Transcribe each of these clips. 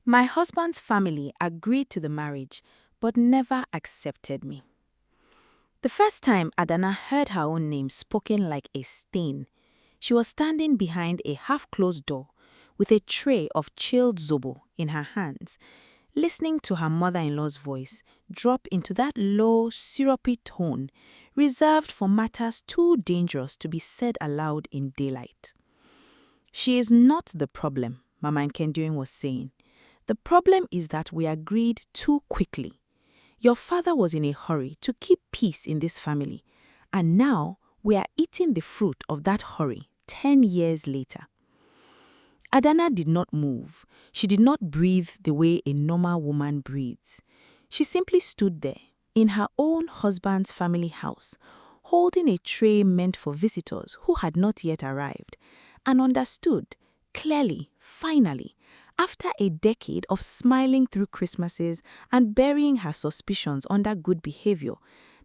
My husband's family agreed to the marriage, but never accepted me. The first time Adanna heard her own name spoken like a stain, she was standing behind a half-closed door with a tray of chilled zobo in her hands, listening to her mother-in-law's voice drop into that low, syrupy tone reserved for matters too dangerous to be said aloud in daylight. She is not the problem, Mama Nkenduin was saying. The problem is that we agreed too quickly. Your father was in a hurry to keep peace in this family, and now we are eating the fruit of that hurry 10 years later. Adanna did not move. She did not breathe the way a normal woman breathes. She simply stood there, in her own husband's family house, holding a tray meant for visitors who had not yet arrived, and understood, clearly, finally, after a decade of smiling through Christmases and burying her suspicions under good behavior,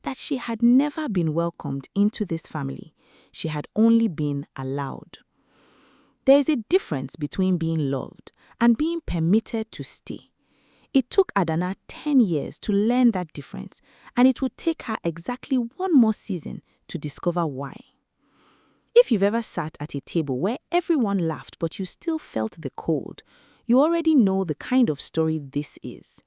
that she had never been welcomed into this family. She had only been allowed. There is a difference between being loved and being permitted to stay. It took Adanna 10 years to learn that difference, and it would take her exactly one more season to discover why. If you've ever sat at a table where everyone laughed but you still felt the cold, you already know the kind of story this is.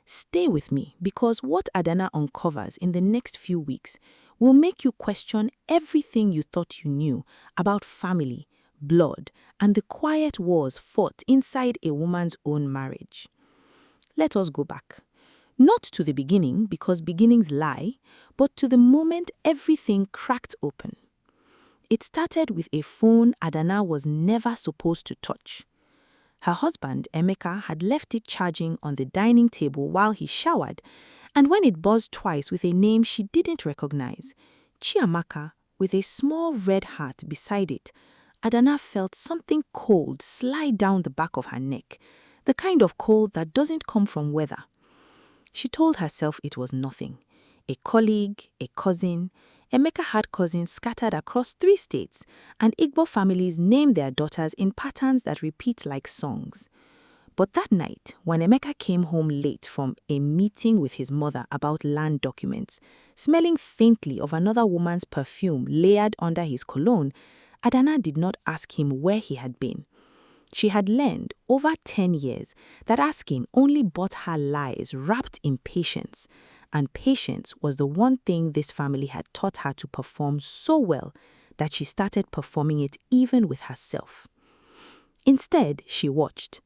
Stay with me, because what Adanna uncovers in the next few weeks will make you question everything you thought you knew about family, blood, and the quiet wars fought inside a woman's own marriage. Let us go back. Not to the beginning, because beginnings lie, but to the moment everything cracked open. It started with a phone Adanna was never supposed to touch. Her husband, Emeka, had left it charging on the dining table while he showered, and when it buzzed twice with a name she didn't recognize, Chiamaka, with a small red heart beside it, Adanna felt something cold slide down the back of her neck, the kind of cold that doesn't come from weather. She told herself it was nothing. A colleague, a cousin. Emeka had cousins scattered across 3 states, and Igbo families named their daughters in patterns that repeat like songs. But that night, when Emeka came home late from a meeting with his mother about land documents, smelling faintly of another woman's perfume layered under his cologne, Adanna did not ask him where he had been. She had learned over 10 years that asking only bought her lies wrapped in patience, and patience was the one thing this family had taught her to perform so well that she started performing it even with herself. Instead, she watched.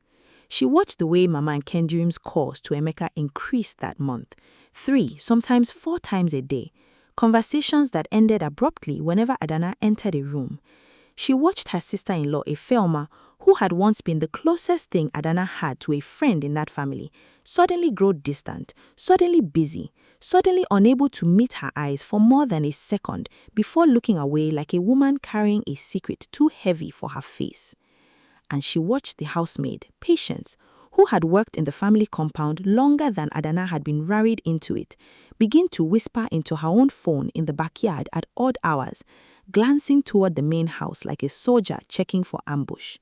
She watched the way Mama Nkenduim's calls to Emeka increased that month, 3, sometimes 4 times a day, conversations that ended abruptly whenever Adanna entered a room. She watched her sister-in-law, Ifeoma, who had once been the closest thing Adanna had to a friend in that family, suddenly grow distant, suddenly busy, suddenly unable to meet her eyes for more than a second before looking away like a woman carrying a secret too heavy for her face. And she watched the housemaid, Patience, who had worked in the family compound longer than Adanna had been married into it, begin to whisper into her own phone in the backyard at odd hours, glancing toward the main house like a soldier checking for ambush.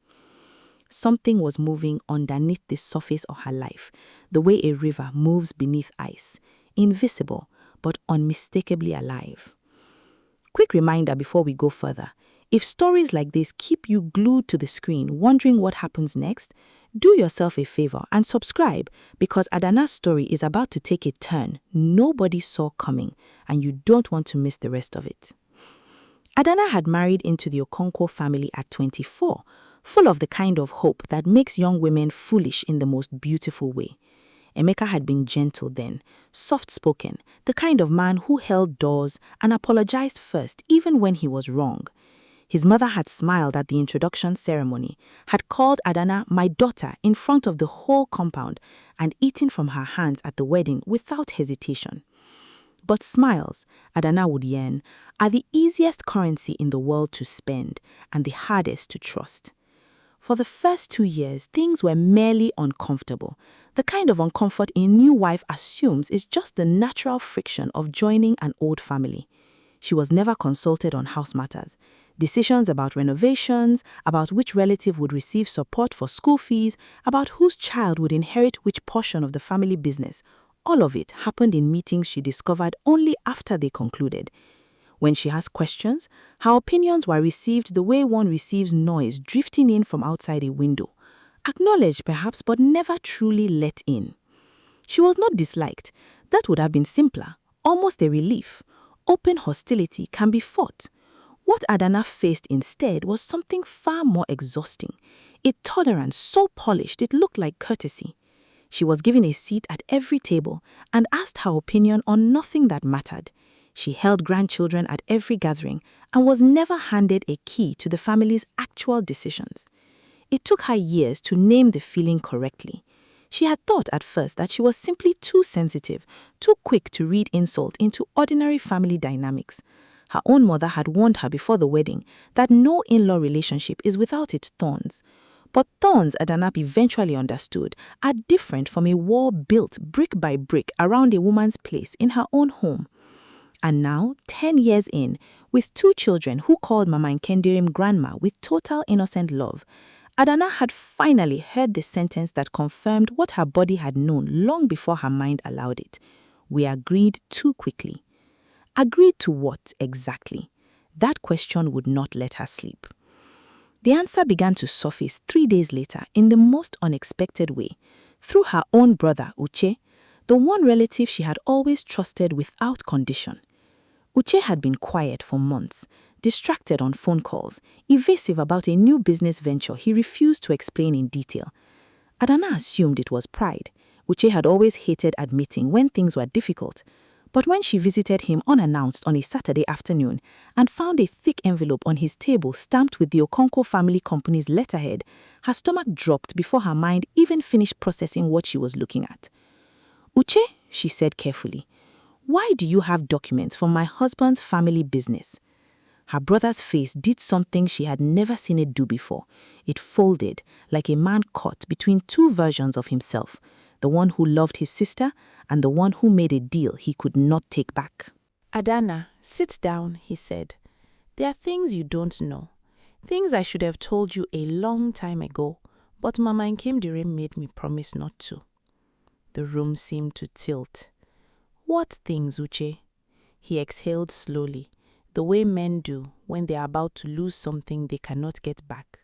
Something was moving underneath the surface of her life, the way a river moves beneath ice, invisible but unmistakably alive. Quick reminder before we go further. If stories like this keep you glued to the screen wondering what happens next, do yourself a favor and subscribe, because Adanna's story is about to take a turn nobody saw coming, and you don't want to miss the rest of it. Adanna had married into the Okonkwo family at 24, full of the kind of hope that makes young women foolish in the most beautiful way. Emeka had been gentle then, soft-spoken, the kind of man who held doors and apologized first even when he was wrong. His mother had smiled at the introduction ceremony, had called Adanna my daughter in front of the whole compound, and eaten from her hands at the wedding without hesitation. But smiles, Adanna would yearn, are the easiest currency in the world to spend and the hardest to trust. For the first 2 years, things were merely uncomfortable, the kind of uncomfort a new wife assumes is just the natural friction of joining an old family. She was never consulted on house matters, Decisions about renovations, about which relative would receive support for school fees, about whose child would inherit which portion of the family business. All of it happened in meetings she discovered only after they concluded. When she asked questions, her opinions were received the way one receives noise drifting in from outside a window. Acknowledged perhaps, but never truly let in. She was not disliked. That would have been simpler, almost a relief. Open hostility can be fought. What Adanna faced instead was something far more exhausting, a tolerance so polished it looked like courtesy. She was given a seat at every table and asked her opinion on nothing that mattered. She held grandchildren at every gathering and was never handed a key to the family's actual decisions. It took her years to name the feeling correctly. She had thought at first that she was simply too sensitive, too quick to read insult into ordinary family dynamics. Her own mother had warned her before the wedding that no in-law relationship is without its thorns. But thorns, Adanna eventually understood, are different from a wall built brick by brick around a woman's place in her own home. And now, 10 years in, with 2 children who called Mama Nkendirim grandma with total innocent love, Adanna had finally heard the sentence that confirmed what her body had known long before her mind allowed it. We agreed too quickly. Agreed to what exactly? That question would not let her sleep. The answer began to surface 3 days later in the most unexpected way, through her own brother, Uche, the one relative she had always trusted without condition. Uche had been quiet for months, distracted on phone calls, evasive about a new business venture he refused to explain in detail. Adanna assumed it was pride. Uche had always hated admitting when things were difficult. But when she visited him unannounced on a Saturday afternoon and found a thick envelope on his table stamped with the Okonkwo family company's letterhead, her stomach dropped before her mind even finished processing what she was looking at. "Uche," she said carefully, "why do you have documents from my husband's family business?" Her brother's face did something she had never seen it do before. It folded, like a man caught between 2 versions of himself, the one who loved his sister and the one who made a deal he could not take back. "Adanna, sit down," he said. "There are things you don't know. Things I should have told you a long time ago, but Mama Nkendirim made me promise not to." The room seemed to tilt. "What things, Uche?" He exhaled slowly, the way men do when they are about to lose something they cannot get back.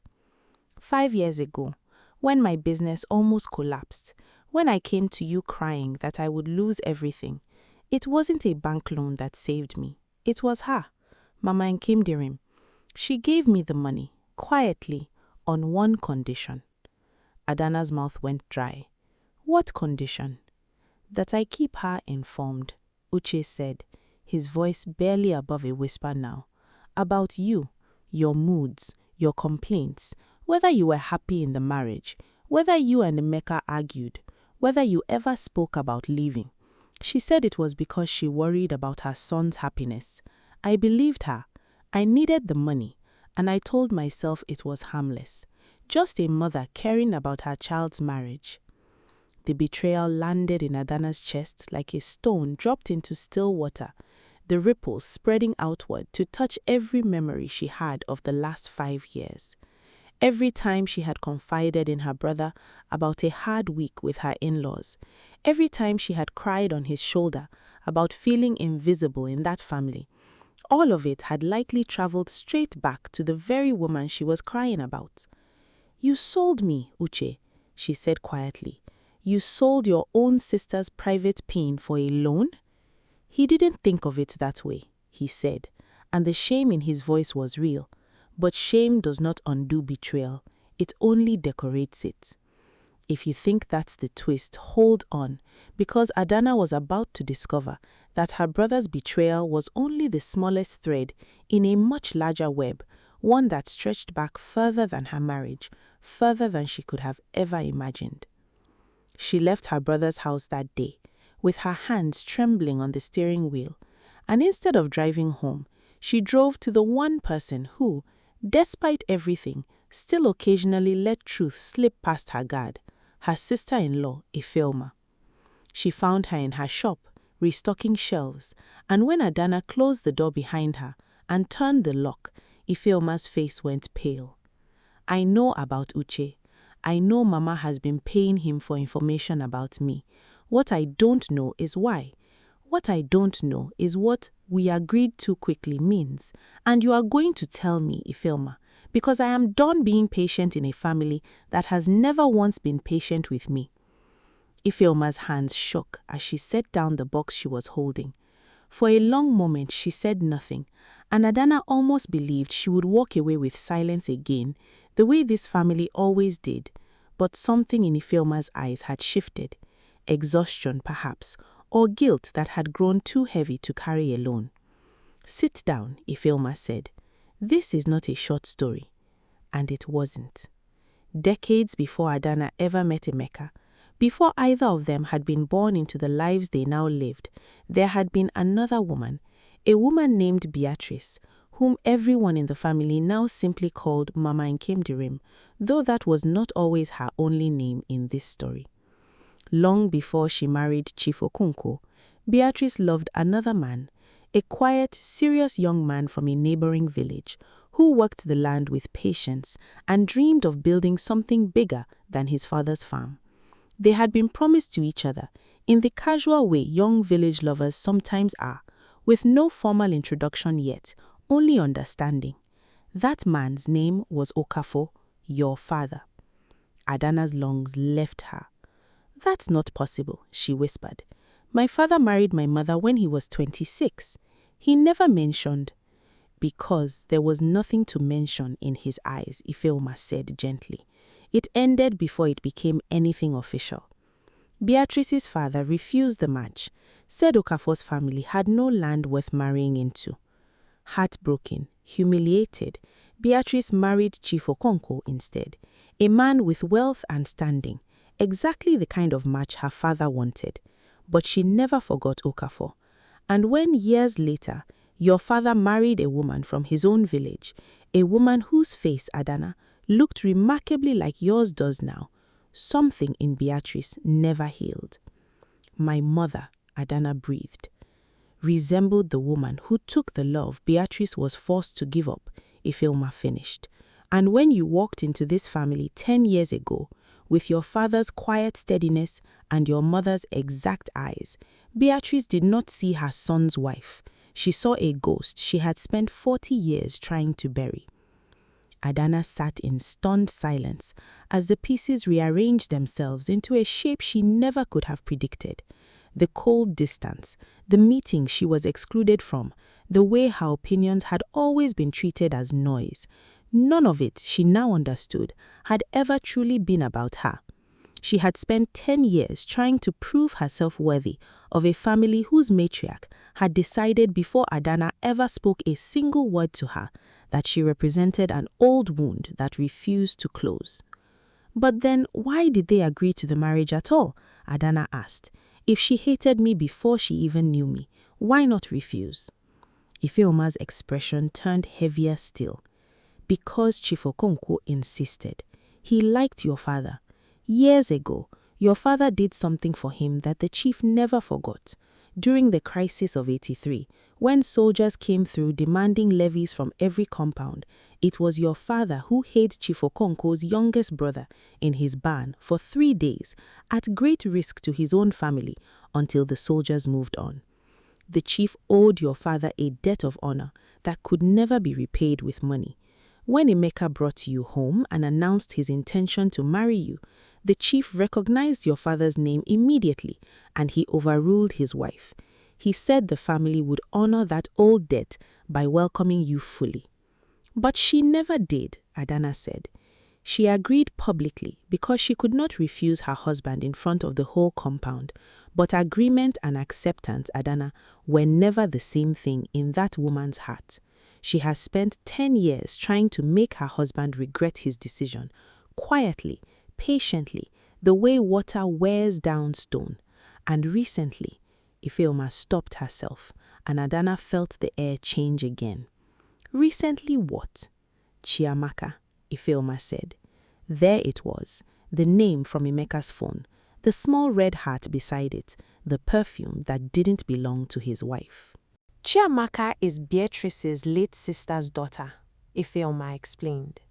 5 years ago, when my business almost collapsed, when I came to you crying that I would lose everything, it wasn't a bank loan that saved me. It was her, Mama Nkendirim. She gave me the money, quietly, on one condition." Adanna's mouth went dry. "What condition?" "That I keep her informed," Uche said, his voice barely above a whisper now. "About you, your moods, your complaints, whether you were happy in the marriage, whether you and Emeka argued, whether you ever spoke about leaving. She said it was because she worried about her son's happiness. I believed her. I needed the money, and I told myself it was harmless. Just a mother caring about her child's marriage." The betrayal landed in Adanna's chest like a stone dropped into still water, the ripples spreading outward to touch every memory she had of the last 5 years. Every time she had confided in her brother about a hard week with her in-laws, every time she had cried on his shoulder about feeling invisible in that family, all of it had likely traveled straight back to the very woman she was crying about. "You sold me, Uche," she said quietly. "You sold your own sister's private pain for a loan?" He didn't think of it that way, he said, and the shame in his voice was real. But shame does not undo betrayal. It only decorates it. If you think that's the twist, hold on, because Adanna was about to discover that her brother's betrayal was only the smallest thread in a much larger web, one that stretched back further than her marriage, further than she could have ever imagined. She left her brother's house that day, with her hands trembling on the steering wheel, and instead of driving home, she drove to the one person who, despite everything, still occasionally let truth slip past her guard, her sister-in-law, Ifeoma. She found her in her shop, restocking shelves, and when Adanna closed the door behind her and turned the lock, Ifeoma's face went pale. I know about Uche. I know Mama has been paying him for information about me. What I don't know is why. What I don't know is what "we agreed too quickly" means. And you are going to tell me, Ifeoma, because I am done being patient in a family that has never once been patient with me. Ifeoma's hands shook as she set down the box she was holding. For a long moment she said nothing, and Adanna almost believed she would walk away with silence again, the way this family always did. But something in Ifeoma's eyes had shifted. Exhaustion, perhaps, or guilt that had grown too heavy to carry alone. "Sit down," Ifeoma said. "This is not a short story." And it wasn't. Decades before Adanna ever met Emeka, before either of them had been born into the lives they now lived, there had been another woman, a woman named Beatrice, whom everyone in the family now simply called Mama Nkemdirim, though that was not always her only name in this story. Long before she married Chief Okonkwo, Beatrice loved another man, a quiet, serious young man from a neighboring village, who worked the land with patience and dreamed of building something bigger than his father's farm. They had been promised to each other, in the casual way young village lovers sometimes are, with no formal introduction yet, only understanding. That man's name was Okafo, your father. Adanna's lungs left her. "That's not possible," she whispered. "My father married my mother when he was 26. He never mentioned—" "Because there was nothing to mention in his eyes," Ifeoma said gently. "It ended before it became anything official. Beatrice's father refused the match, said Okafor's family had no land worth marrying into. Heartbroken, humiliated, Beatrice married Chief Okonkwo instead, a man with wealth and standing, exactly the kind of match her father wanted. But she never forgot Okafor. And when years later, your father married a woman from his own village, a woman whose face, Adanna, looked remarkably like yours does now, something in Beatrice never healed. My mother," Adanna breathed, "resembled the woman who took the love Beatrice was forced to give up," Ifeoma finished. "And when you walked into this family 10 years ago, with your father's quiet steadiness and your mother's exact eyes, Beatrice did not see her son's wife. She saw a ghost she had spent 40 years trying to bury." Adanna sat in stunned silence as the pieces rearranged themselves into a shape she never could have predicted. The cold distance, the meeting she was excluded from, the way her opinions had always been treated as noise. None of it, she now understood, had ever truly been about her. She had spent 10 years trying to prove herself worthy of a family whose matriarch had decided before Adanna ever spoke a single word to her that she represented an old wound that refused to close. "But then why did they agree to the marriage at all?" Adanna asked. "If she hated me before she even knew me, why not refuse?" Ifeoma's expression turned heavier still. "Because Chief Okonkwo insisted. He liked your father. Years ago, your father did something for him that the chief never forgot. During the crisis of '83, when soldiers came through demanding levies from every compound, it was your father who hid Chief Okonkwo's youngest brother in his barn for 3 days, at great risk to his own family, until the soldiers moved on. The chief owed your father a debt of honor that could never be repaid with money. When Emeka brought you home and announced his intention to marry you, the chief recognized your father's name immediately, and he overruled his wife. He said the family would honor that old debt by welcoming you fully." "But she never did," Adanna said. "She agreed publicly because she could not refuse her husband in front of the whole compound. But agreement and acceptance, Adanna, were never the same thing in that woman's heart. She has spent 10 years trying to make her husband regret his decision, quietly, patiently, the way water wears down stone. And recently," Ifeoma stopped herself, and Adanna felt the air change again. "Recently what?" "Chiamaka," Ifeoma said. There it was, the name from Emeka's phone, the small red heart beside it, the perfume that didn't belong to his wife. "Chiamaka is Beatrice's late sister's daughter." Ifeoma explained.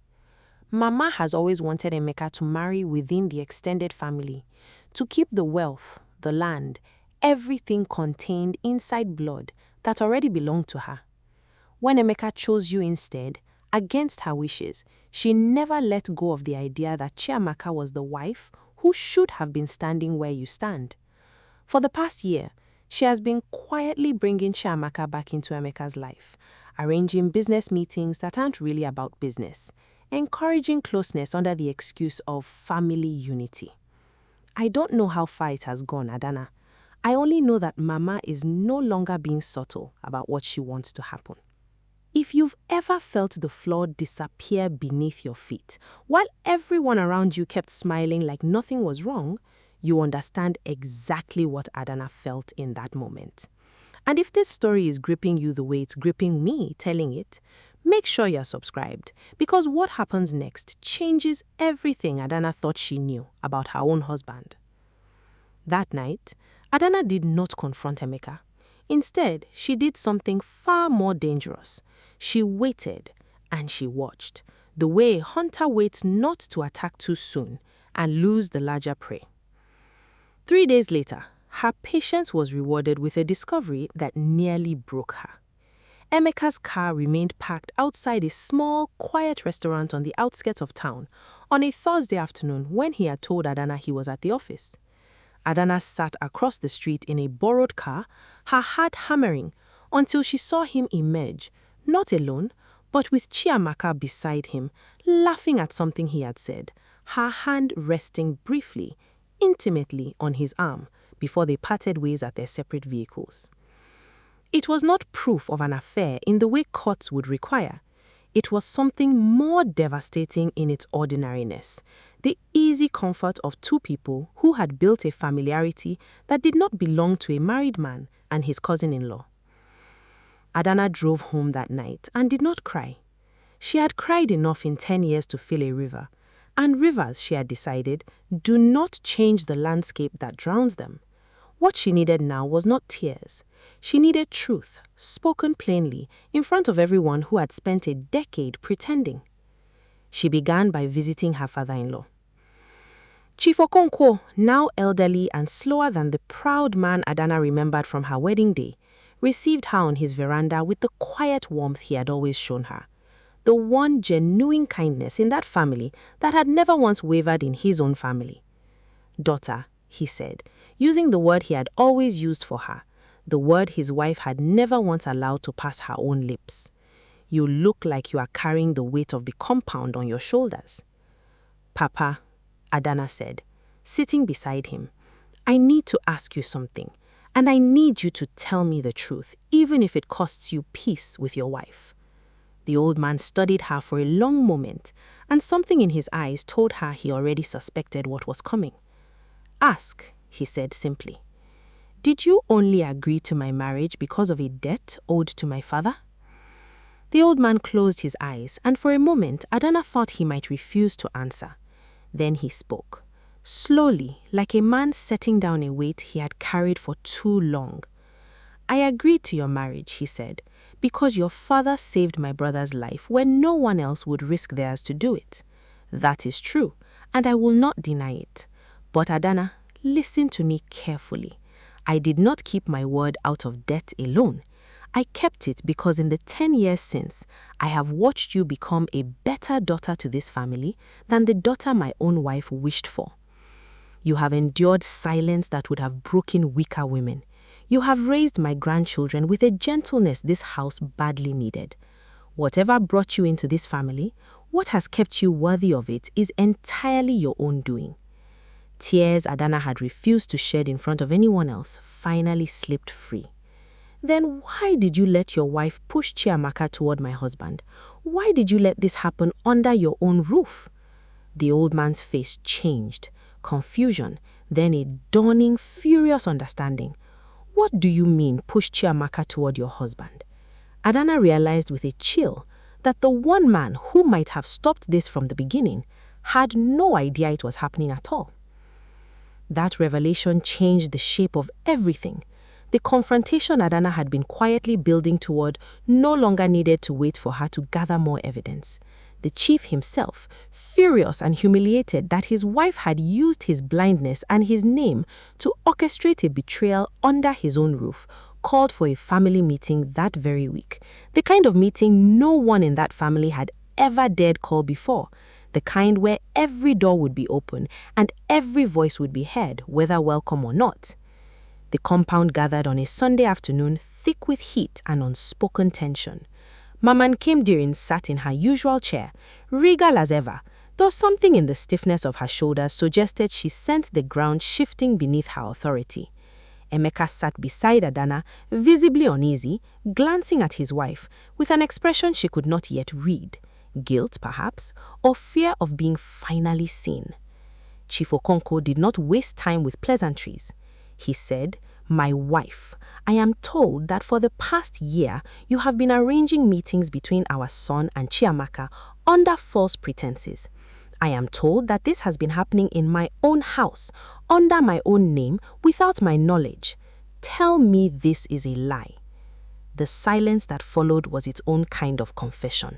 Mama has always wanted Emeka to marry within the extended family, to keep the wealth, the land, everything contained inside blood that already belonged to her. When Emeka chose you instead, against her wishes, she never let go of the idea that Chiamaka was the wife who should have been standing where you stand. For the past year, she has been quietly bringing Chiamaka back into Emeka's life, arranging business meetings that aren't really about business, encouraging closeness under the excuse of family unity. I don't know how far it has gone, Adanna. I only know that Mama is no longer being subtle about what she wants to happen. If you've ever felt the floor disappear beneath your feet, while everyone around you kept smiling like nothing was wrong, you understand exactly what Adanna felt in that moment. And if this story is gripping you the way it's gripping me telling it, make sure you're subscribed, because what happens next changes everything Adanna thought she knew about her own husband. That night, Adanna did not confront Emeka. Instead, she did something far more dangerous. She waited and she watched, the way a hunter waits not to attack too soon and lose the larger prey. 3 days later, her patience was rewarded with a discovery that nearly broke her. Emeka's car remained parked outside a small, quiet restaurant on the outskirts of town on a Thursday afternoon when he had told Adanna he was at the office. Adanna sat across the street in a borrowed car, her heart hammering, until she saw him emerge, not alone, but with Chiamaka beside him, laughing at something he had said, her hand resting briefly, intimately on his arm before they parted ways at their separate vehicles. It was not proof of an affair in the way courts would require. It was something more devastating in its ordinariness, the easy comfort of two people who had built a familiarity that did not belong to a married man and his cousin-in-law. Adanna drove home that night and did not cry. She had cried enough in 10 years to fill a river, and rivers, she had decided, do not change the landscape that drowns them. What she needed now was not tears. She needed truth, spoken plainly, in front of everyone who had spent a decade pretending. She began by visiting her father-in-law. Chief Okonkwo, now elderly and slower than the proud man Adanna remembered from her wedding day, received her on his veranda with the quiet warmth he had always shown her, the one genuine kindness in that family that had never once wavered in his own family. "Daughter," he said, using the word he had always used for her, the word his wife had never once allowed to pass her own lips. "You look like you are carrying the weight of the compound on your shoulders." "Papa," Adanna said, sitting beside him, "I need to ask you something, and I need you to tell me the truth, even if it costs you peace with your wife." The old man studied her for a long moment, and something in his eyes told her he already suspected what was coming. "Ask," he said simply. "Did you only agree to my marriage because of a debt owed to my father?" The old man closed his eyes, and for a moment Adanna thought he might refuse to answer. Then he spoke, slowly, like a man setting down a weight he had carried for too long. "I agreed to your marriage," he said, "because your father saved my brother's life when no one else would risk theirs to do it. That is true, and I will not deny it. But Adanna, listen to me carefully. I did not keep my word out of debt alone. I kept it because in the 10 years since, I have watched you become a better daughter to this family than the daughter my own wife wished for. You have endured silence that would have broken weaker women. You have raised my grandchildren with a gentleness this house badly needed. Whatever brought you into this family, what has kept you worthy of it is entirely your own doing." Tears Adanna had refused to shed in front of anyone else finally slipped free. "Then why did you let your wife push Chiamaka toward my husband? Why did you let this happen under your own roof?" The old man's face changed, confusion, then a dawning, furious understanding. "What do you mean, push Chiamaka toward your husband?" Adanna realized with a chill that the one man who might have stopped this from the beginning had no idea it was happening at all. That revelation changed the shape of everything. The confrontation Adanna had been quietly building toward no longer needed to wait for her to gather more evidence. The chief himself, furious and humiliated that his wife had used his blindness and his name to orchestrate a betrayal under his own roof, called for a family meeting that very week. The kind of meeting no one in that family had ever dared call before. The kind where every door would be open and every voice would be heard, whether welcome or not. The compound gathered on a Sunday afternoon, thick with heat and unspoken tension. Mama Nkemdirin sat in her usual chair, regal as ever, though something in the stiffness of her shoulders suggested she sent the ground shifting beneath her authority. Emeka sat beside Adanna, visibly uneasy, glancing at his wife, with an expression she could not yet read. Guilt, perhaps, or fear of being finally seen. Chief Okonkwo did not waste time with pleasantries. He said, "My wife, I am told that for the past year you have been arranging meetings between our son and Chiamaka under false pretenses. I am told that this has been happening in my own house, under my own name, without my knowledge. Tell me this is a lie." The silence that followed was its own kind of confession.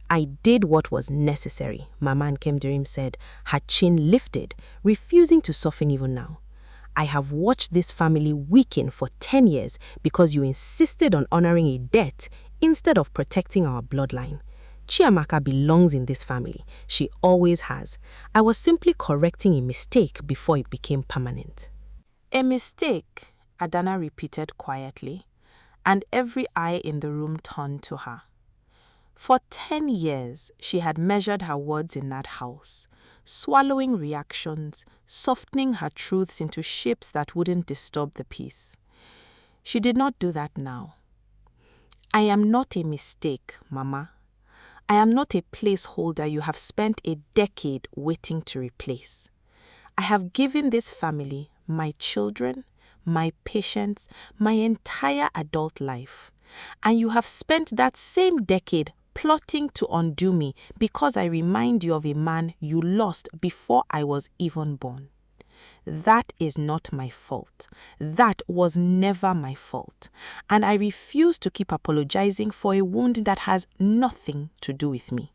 "I did what was necessary," Mama Nkemdirim said, her chin lifted, refusing to soften even now. "I have watched this family weaken for 10 years because you insisted on honoring a debt instead of protecting our bloodline. Chiamaka belongs in this family. She always has. I was simply correcting a mistake before it became permanent." "A mistake," Adanna repeated quietly, and every eye in the room turned to her. For 10 years, she had measured her words in that house, swallowing reactions, softening her truths into shapes that wouldn't disturb the peace. She did not do that now. "I am not a mistake, Mama. I am not a placeholder you have spent a decade waiting to replace. I have given this family, my children, my patients, my entire adult life. And you have spent that same decade plotting to undo me because I remind you of a man you lost before I was even born. That is not my fault. That was never my fault. And I refuse to keep apologizing for a wound that has nothing to do with me."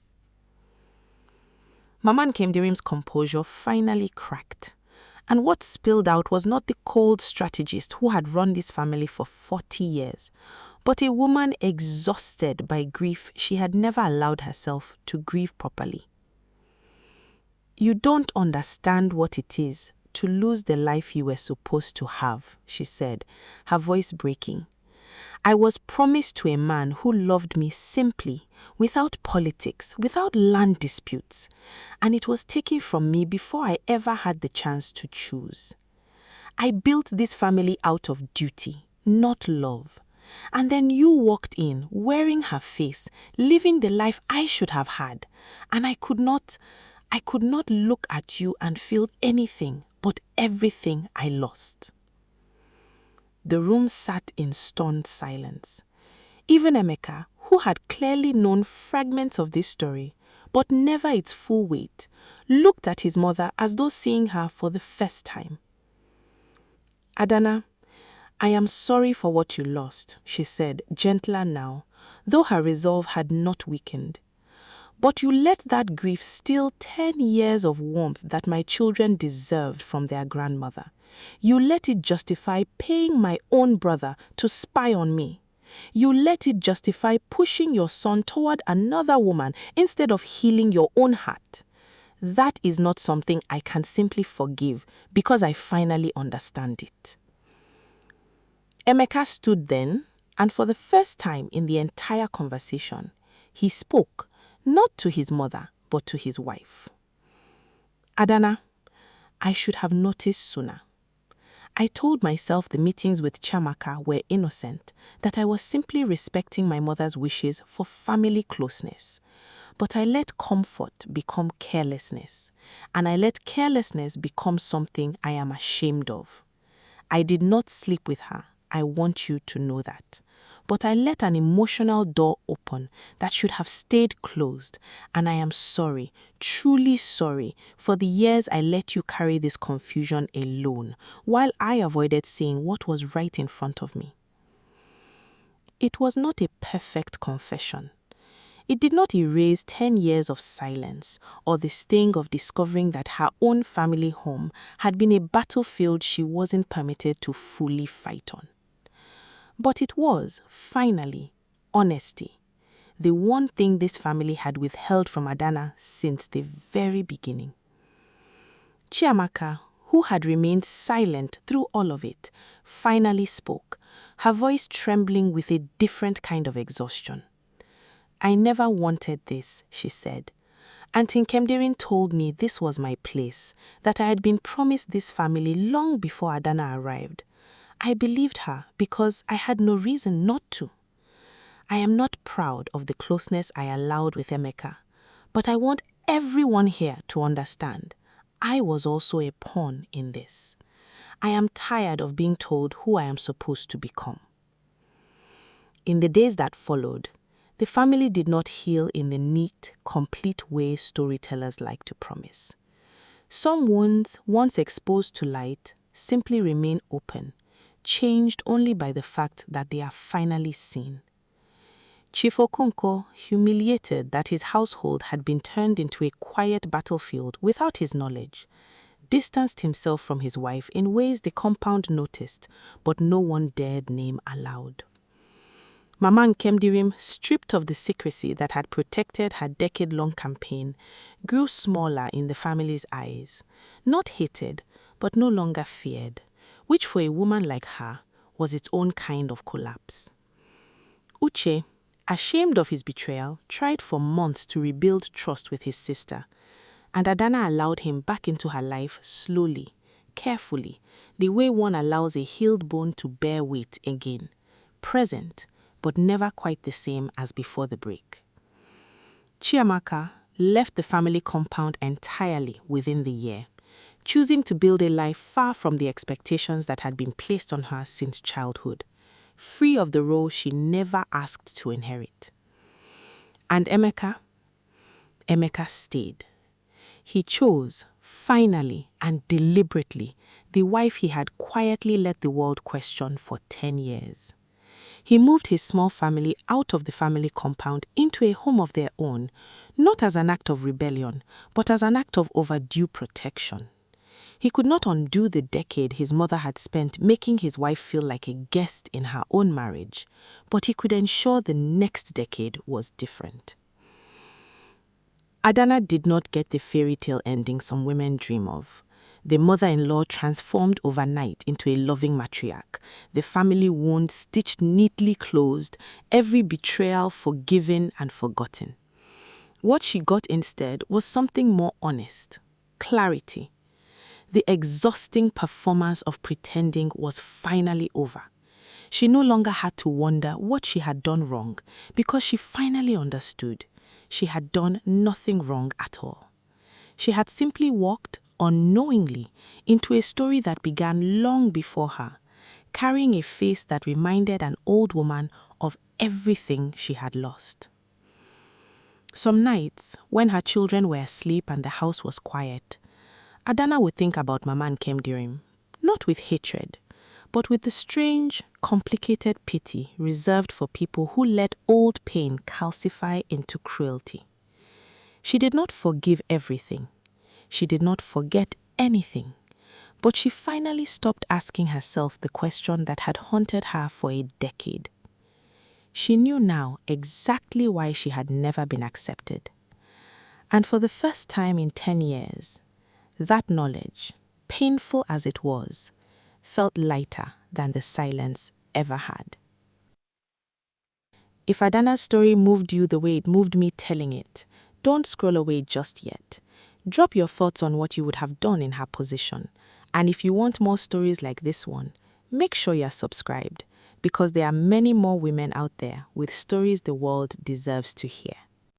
Mama Nkemdirim's composure finally cracked. And what spilled out was not the cold strategist who had run this family for 40 years, but a woman exhausted by grief she had never allowed herself to grieve properly. "You don't understand what it is to lose the life you were supposed to have," she said, her voice breaking. "I was promised to a man who loved me simply, without politics, without land disputes, and it was taken from me before I ever had the chance to choose. I built this family out of duty, not love. And then you walked in, wearing her face, living the life I should have had, and I could not look at you and feel anything but everything I lost." The room sat in stunned silence. Even Emeka, who had clearly known fragments of this story, but never its full weight, looked at his mother as though seeing her for the first time. "Adanna, I am sorry for what you lost," she said, gentler now, though her resolve had not weakened. "But you let that grief steal 10 years of warmth that my children deserved from their grandmother. You let it justify paying my own brother to spy on me. You let it justify pushing your son toward another woman instead of healing your own heart. That is not something I can simply forgive because I finally understand it." Emeka stood then, and for the first time in the entire conversation, he spoke, not to his mother, but to his wife. "Adanna, I should have noticed sooner. I told myself the meetings with Chiamaka were innocent, that I was simply respecting my mother's wishes for family closeness. But I let comfort become carelessness, and I let carelessness become something I am ashamed of. I did not sleep with her, I want you to know that. but I let an emotional door open that should have stayed closed, and I am sorry, truly sorry, for the years I let you carry this confusion alone, while I avoided seeing what was right in front of me. It was not a perfect confession. It did not erase 10 years of silence or the sting of discovering that her own family home had been a battlefield she wasn't permitted to fully fight on. But it was, finally, honesty, the one thing this family had withheld from Adanna since the very beginning. Chiamaka, who had remained silent through all of it, finally spoke, her voice trembling with a different kind of exhaustion. "I never wanted this," she said. "Auntie Nkemderin told me this was my place, that I had been promised this family long before Adanna arrived. I believed her because I had no reason not to. I am not proud of the closeness I allowed with Emeka, but I want everyone here to understand I was also a pawn in this. I am tired of being told who I am supposed to become." In the days that followed, the family did not heal in the neat, complete way storytellers like to promise. Some wounds, once exposed to light, simply remain open, changed only by the fact that they are finally seen. Chief Okonkwo, humiliated that his household had been turned into a quiet battlefield without his knowledge, distanced himself from his wife in ways the compound noticed, but no one dared name aloud. Mama Nkemdirim, stripped of the secrecy that had protected her decade-long campaign, grew smaller in the family's eyes, not hated, but no longer feared, which for a woman like her was its own kind of collapse. Uche, ashamed of his betrayal, tried for months to rebuild trust with his sister, and Adanna allowed him back into her life slowly, carefully, the way one allows a healed bone to bear weight again, present, but never quite the same as before the break. Chiamaka left the family compound entirely within the year, choosing to build a life far from the expectations that had been placed on her since childhood, free of the role she never asked to inherit. And Emeka stayed. He chose, finally and deliberately, the wife he had quietly let the world question for 10 years. He moved his small family out of the family compound into a home of their own, not as an act of rebellion, but as an act of overdue protection. He could not undo the decade his mother had spent making his wife feel like a guest in her own marriage, but he could ensure the next decade was different. Adanna did not get the fairy tale ending some women dream of. The mother-in-law transformed overnight into a loving matriarch, the family wound stitched neatly closed, every betrayal forgiven and forgotten. What she got instead was something more honest, clarity. The exhausting performance of pretending was finally over. She no longer had to wonder what she had done wrong because she finally understood. She had done nothing wrong at all. She had simply walked unknowingly into a story that began long before her, carrying a face that reminded an old woman of everything she had lost. Some nights, when her children were asleep and the house was quiet, Adanna would think about Mama Nkemdirim, not with hatred, but with the strange, complicated pity reserved for people who let old pain calcify into cruelty. She did not forgive everything. She did not forget anything, but she finally stopped asking herself the question that had haunted her for a decade. She knew now exactly why she had never been accepted. And for the first time in 10 years, that knowledge, painful as it was, felt lighter than the silence ever had. If Adanna's story moved you the way it moved me telling it, don't scroll away just yet. Drop your thoughts on what you would have done in her position. And if you want more stories like this one, make sure you're subscribed, because there are many more women out there with stories the world deserves to hear.